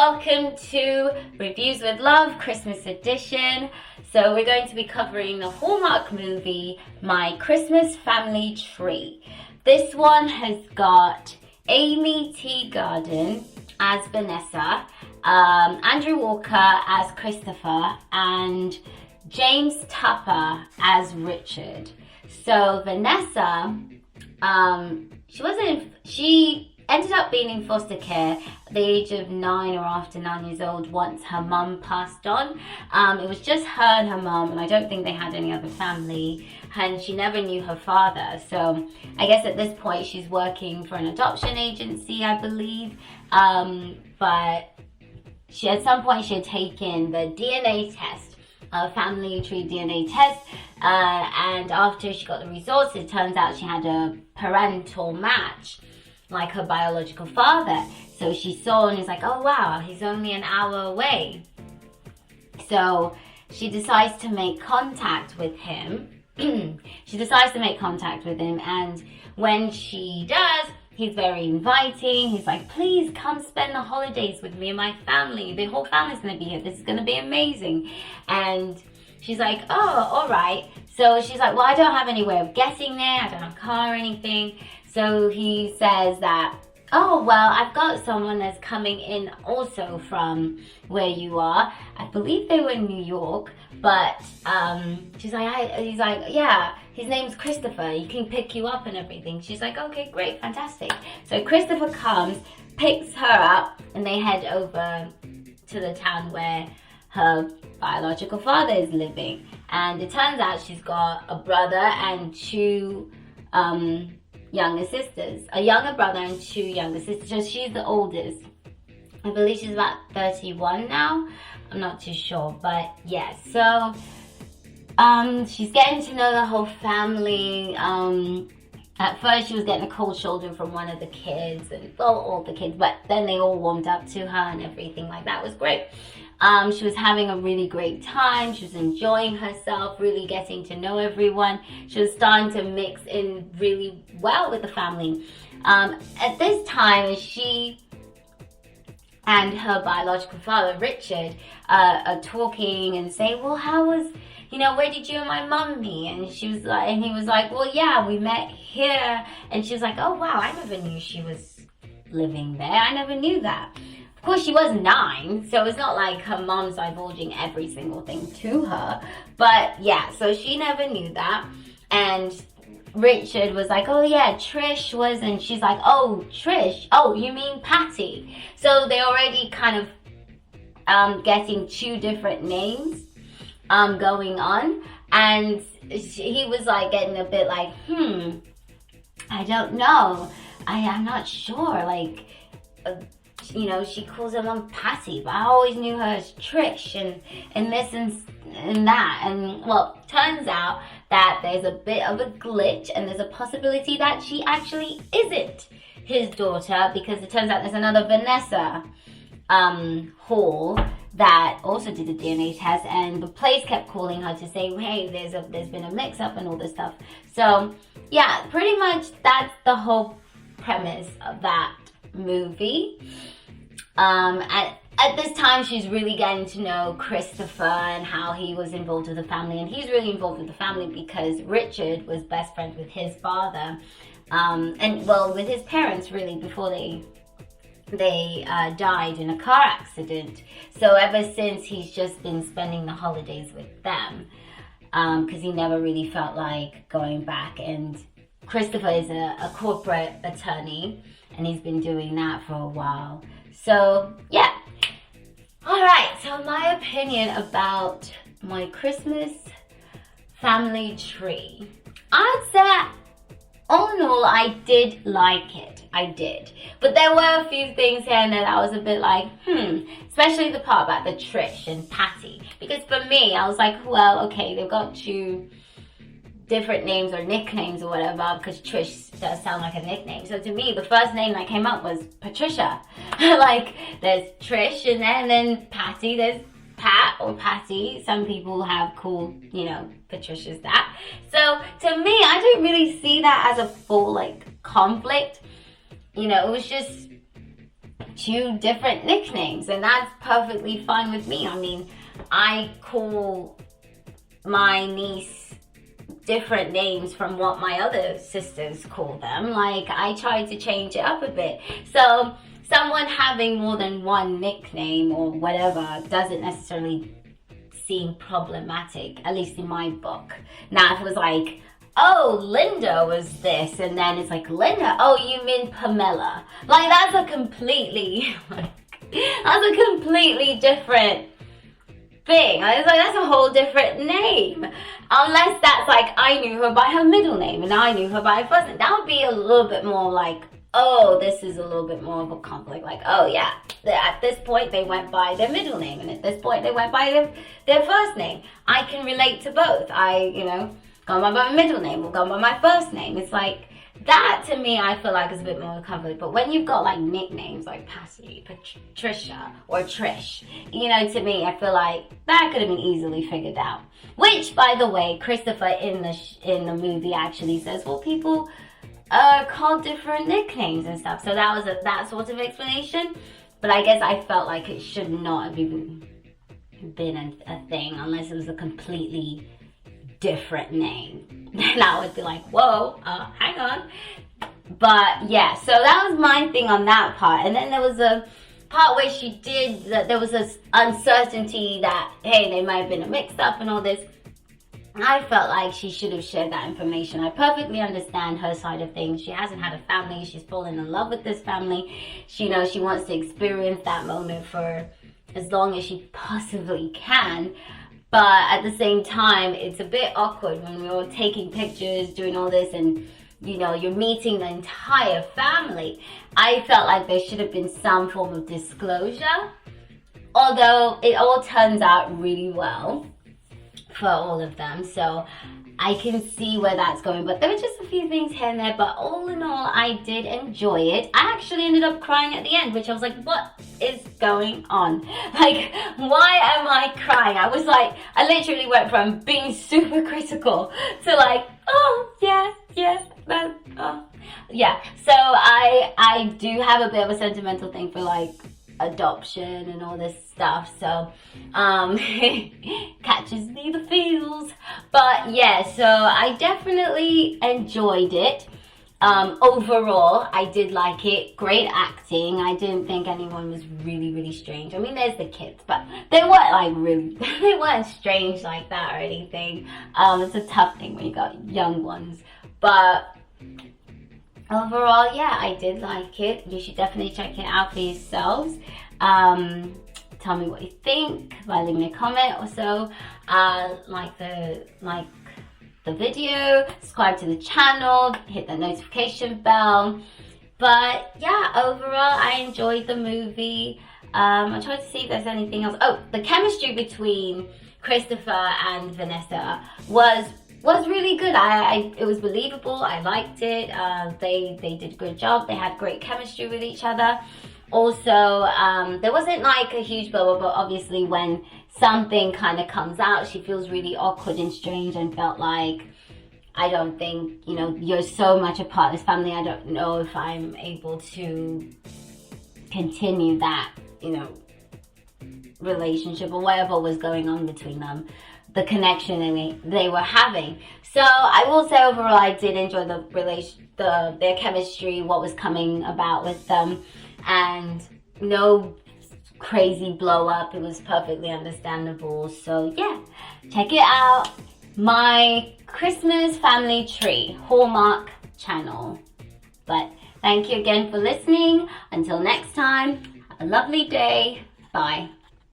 welcome to Reviews with Love Christmas edition. So we're going to be covering the Hallmark movie, My Christmas Family Tree. This one has got Amy Teagarden as Vanessa, Andrew Walker as Christopher, and James Tupper as Richard. So Vanessa, she ended up being in foster care at the age of 9 or after 9 years old once her mum passed on. It was just her and her mum, and I don't think they had any other family, and she never knew her father. So I guess at this point she's working for an adoption agency, I believe. But at some point she had taken the DNA test, a family tree DNA test, and after she got the results, it turns out she had a parental match, like her biological father. So she saw and was like, oh wow, he's only an hour away. So she decides to make contact with him. And when she does, he's very inviting. He's like, please come spend the holidays with me and my family. The whole family's gonna be here. This is gonna be amazing. And she's like, oh, all right. So she's like, well, I don't have any way of getting there. I don't have a car or anything. So he says that, oh, well, I've got someone that's coming in also from where you are. I believe they were in New York, but he's like, yeah, his name's Christopher. He can pick you up and everything. She's like, okay, great, fantastic. So Christopher comes, picks her up, and they head over to the town where her biological father is living. And it turns out she's got a brother and two younger sisters, a younger brother and two younger sisters. So she's the oldest. I believe she's about 31 now. I'm not too sure, but yes. So she's getting to know the whole family. At first she was getting a cold shoulder from one of the kids, and well, all the kids, but then they all warmed up to her and everything like that. It was great. She was having a really great time. She was enjoying herself, really getting to know everyone. She was starting to mix in really well with the family. At this time, she and her biological father, Richard, are talking and saying, well, how was, where did you and my mum meet? And he was like, well, yeah, we met here. And she was like, oh, wow, I never knew she was living there. I never knew that. Of course, she was 9, so it's not like her mom's divulging every single thing to her. But yeah, so she never knew that. And Richard was like, oh yeah, Trish was, and she's like, oh, Trish, oh, you mean Patty? So they already kind of getting two different names going on. And he was like getting a bit like, I don't know. I'm not sure, like... she calls her mom Patty, but I always knew her as Trish and this and that. And well, turns out that there's a bit of a glitch, and there's a possibility that she actually isn't his daughter, because it turns out there's another Vanessa Hall that also did a DNA test, and the place kept calling her to say, hey, there's been a mix-up and all this stuff. So yeah, pretty much that's the whole premise of that movie. At this time, she's really getting to know Christopher and how he was involved with the family, and he's really involved with the family because Richard was best friends with his father, and well, with his parents really before they died in a car accident. So ever since, he's just been spending the holidays with them, because he never really felt like going back. And Christopher is a corporate attorney, and he's been doing that for a while. So, yeah. Alright, so my opinion about My Christmas Family Tree. I'd say, all in all, I did like it. I did. But there were a few things here and there that I was a bit like, especially the part about the Trish and Patty. Because for me, I was like, well, okay, they've got two different names or nicknames or whatever, because Trish does sound like a nickname. So to me, the first name that came up was Patricia. Like, there's Trish, and then Patty, there's Pat or Patty. Some people have called, Patricia's that. So to me, I didn't really see that as a full, conflict. It was just 2 different nicknames, and that's perfectly fine with me. I mean, I call my niece different names from what my other sisters call them. Like, I try to change it up a bit. So someone having more than one nickname or whatever doesn't necessarily seem problematic, at least in my book. Now, if it was like, oh, Linda was this, and then it's like, Linda, oh, you mean Pamela. Like, that's a completely different thing. I was like, that's a whole different name. Unless that's like, I knew her by her middle name and I knew her by her first name. That would be a little bit more like, oh, this is a little bit more of a conflict. Like, oh yeah, at this point they went by their middle name, and at this point they went by their first name. I can relate to both. Gone by my middle name or gone by my first name. It's like, that to me, I feel like is a bit more conflict. But when you've got like nicknames like Passy, Patricia, or Trish, to me, I feel like that could have been easily figured out. Which, by the way, Christopher in the movie actually says, well, people called different nicknames and stuff. So that was that sort of explanation. But I guess I felt like it should not have even been a thing unless it was a completely different name. Then I would be like, whoa, hang on. But yeah, so that was my thing on that part. And then there was a part where there was this uncertainty that, hey, they might have been a mix-up and all this. I felt like she should have shared that information. I perfectly understand her side of things. She hasn't had a family. She's fallen in love with this family. She knows she wants to experience that moment for as long as she possibly can. But at the same time, it's a bit awkward when we're taking pictures, doing all this, and you're meeting the entire family. I felt like there should have been some form of disclosure. Although it all turns out really well for all of them. So I can see where that's going. But there were just a few things here and there. But all in all, I did enjoy it. I actually ended up crying at the end, which I was like, what is going on? Like, why am I crying? I was like, I literally went from being super critical to like, oh, yeah. So I do have a bit of a sentimental thing for like adoption and all this stuff, so catches me the feels. But yeah, so I definitely enjoyed it. Overall, I did like it. Great acting. I didn't think anyone was really strange. I mean, there's the kids, but they weren't like they weren't strange like that or anything. It's a tough thing when you got young ones, but overall, yeah, I did like it. You should definitely check it out for yourselves. Tell me what you think by leaving a comment or so. Like the video, subscribe to the channel, hit the notification bell. But yeah, overall, I enjoyed the movie. I'm trying to see if there's anything else. Oh, the chemistry between Christopher and Vanessa was really good. It was believable. I liked it. They did a good job. They had great chemistry with each other. Also, there wasn't like a huge blow up, but obviously when something kind of comes out, she feels really awkward and strange and felt like, I don't think, you're so much a part of this family. I don't know if I'm able to continue that, relationship or whatever was going on between them. The connection they were having. So I will say overall, I did enjoy their chemistry, what was coming about with them, and no crazy blow up. It was perfectly understandable. So yeah, check it out. My Christmas Family Tree Hallmark channel. But thank you again for listening. Until next time, have a lovely day. Bye.